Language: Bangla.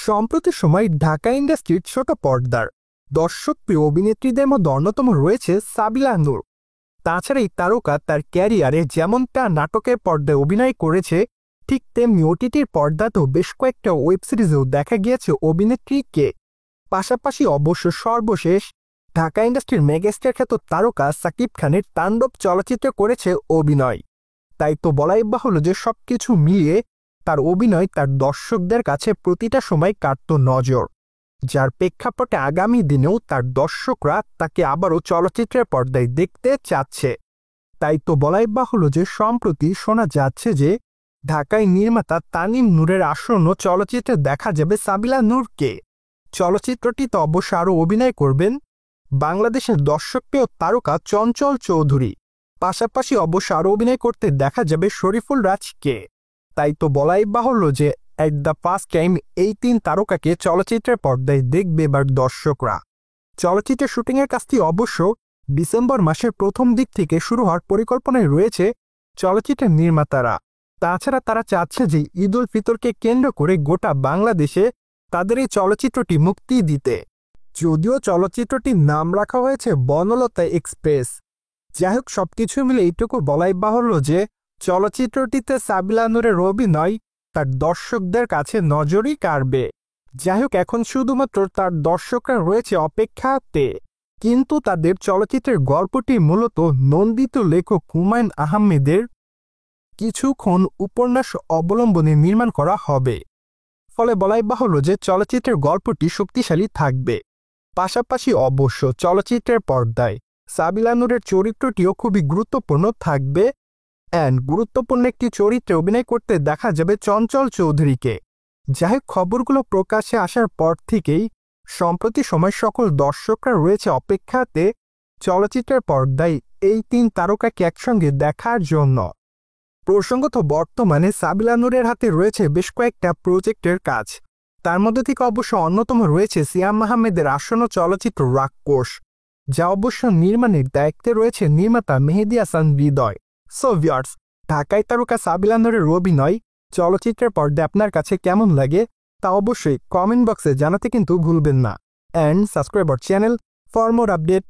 সম্প্রতি সময় ঢাকা ইন্ডাস্ট্রির ছোট পর্দার দর্শকপ্রিয় অভিনেত্রীদের মধ্যে অন্যতম রয়েছে সাবিলা নূর। তাছাড়া এই তারকা তার ক্যারিয়ারে যেমনটা নাটকের পর্দায় অভিনয় করেছে, ঠিক তেমনি ওটিটির পর্দাতেও বেশ কয়েকটা ওয়েব সিরিজেও দেখা গিয়েছে অভিনেত্রীকে। পাশাপাশি অবশ্য সর্বশেষ ঢাকা ইন্ডাস্ট্রির মেগাস্টার খ্যাত তারকা সাকিব খানের তাণ্ডব চলচ্চিত্রে করেছে অভিনয়। তাই তো বলাই বাহুল্য যে সবকিছু মিলিয়ে তার অভিনয় তার দর্শকদের কাছে প্রতিটা সময় কাটত নজর, যার প্রেক্ষাপটে আগামী দিনেও তার দর্শকরা তাকে আবারও চলচ্চিত্রের পর্দায় দেখতে চাচ্ছে। তাই তো বলাই বাহুল্য যে সম্প্রতি শোনা যাচ্ছে যে ঢাকায় নির্মাতা তানিম নূরের আসন্ন চলচ্চিত্রে দেখা যাবে সাবিলা নূরকে। চলচ্চিত্রটিতে অবশ্য আরও অভিনয় করবেন বাংলাদেশের দর্শকপ্রিয় তারকা চঞ্চল চৌধুরী। পাশাপাশি অবশ্য আরও অভিনয় করতে দেখা যাবে শরীফুল রাজকে। তাই তো বলাই বাহুল্য যে এট দ্য ফার্স্ট টাইম এই তিন তারকাকে চলচ্চিত্রের পর্দায় দেখবে এবার দর্শকরা। চলচ্চিত্রের শুটিংয়ের কাজটি অবশ্য ডিসেম্বর মাসের প্রথম দিক থেকে শুরু হওয়ার পরিকল্পনায় রয়েছে চলচ্চিত্রের নির্মাতারা। তাছাড়া তারা চাচ্ছে যে ঈদ উল ফিতরকে কেন্দ্র করে গোটা বাংলাদেশে তাদের এই চলচ্চিত্রটি মুক্তি দিতে। যদিও চলচ্চিত্রটির নাম রাখা হয়েছে বনলতা এক্সপ্রেস। যাই হোক, সবকিছু মিলে এইটুকু বলাই বাহুল্য যে চলচ্চিত্রটিতে সাবিলা নূরের অভিনয় তার দর্শকদের কাছে নজরই কাড়বে। যাই হোক, এখন শুধুমাত্র তার দর্শকরা রয়েছে অপেক্ষাতে। কিন্তু তাদের চলচ্চিত্রের গল্পটি মূলত নন্দিত লেখক হুমায়ুন আহমেদের কিছুক্ষণ উপন্যাস অবলম্বনে নির্মাণ করা হবে। ফলে বলাই বাহুল্য যে চলচ্চিত্রের গল্পটি শক্তিশালী থাকবে। পাশাপাশি অবশ্য চলচ্চিত্রের পর্দায় সাবিলা নূরের চরিত্রটিও খুবই গুরুত্বপূর্ণ থাকবে। গুরুত্বপূর্ণ একটি চরিত্রে অভিনয় করতে দেখা যাবে চঞ্চল চৌধুরীকে। যাই হোক, খবরগুলো প্রকাশ্যে আসার পর থেকেই সম্প্রতি সময় সকল দর্শকরা রয়েছে অপেক্ষাতে চলচ্চিত্রের পর্দায় এই তিন তারকাকে একসঙ্গে দেখার জন্য। প্রসঙ্গত বর্তমানে সাবিলা নূরের হাতে রয়েছে বেশ কয়েকটা প্রজেক্টের কাজ। তার মধ্যে থেকে অবশ্য অন্যতম রয়েছে সিয়াম আহমেদের আসন্ন চলচ্চিত্র রাক্ষস, যা অবশ্য নির্মাণের দায়িত্বে রয়েছে নির্মাতা মেহেদী হাসান হৃদয়। সো ভিউয়ার্স, ঢাকায় তারকা সাবিলা নূরের অভিনয় চলচ্চিত্রের পর্দায় আপনার কাছে কেমন লাগে তা অবশ্যই কমেন্ট বক্সে জানাতে কিন্তু ভুলবেন না। Subscribe our channel for more update.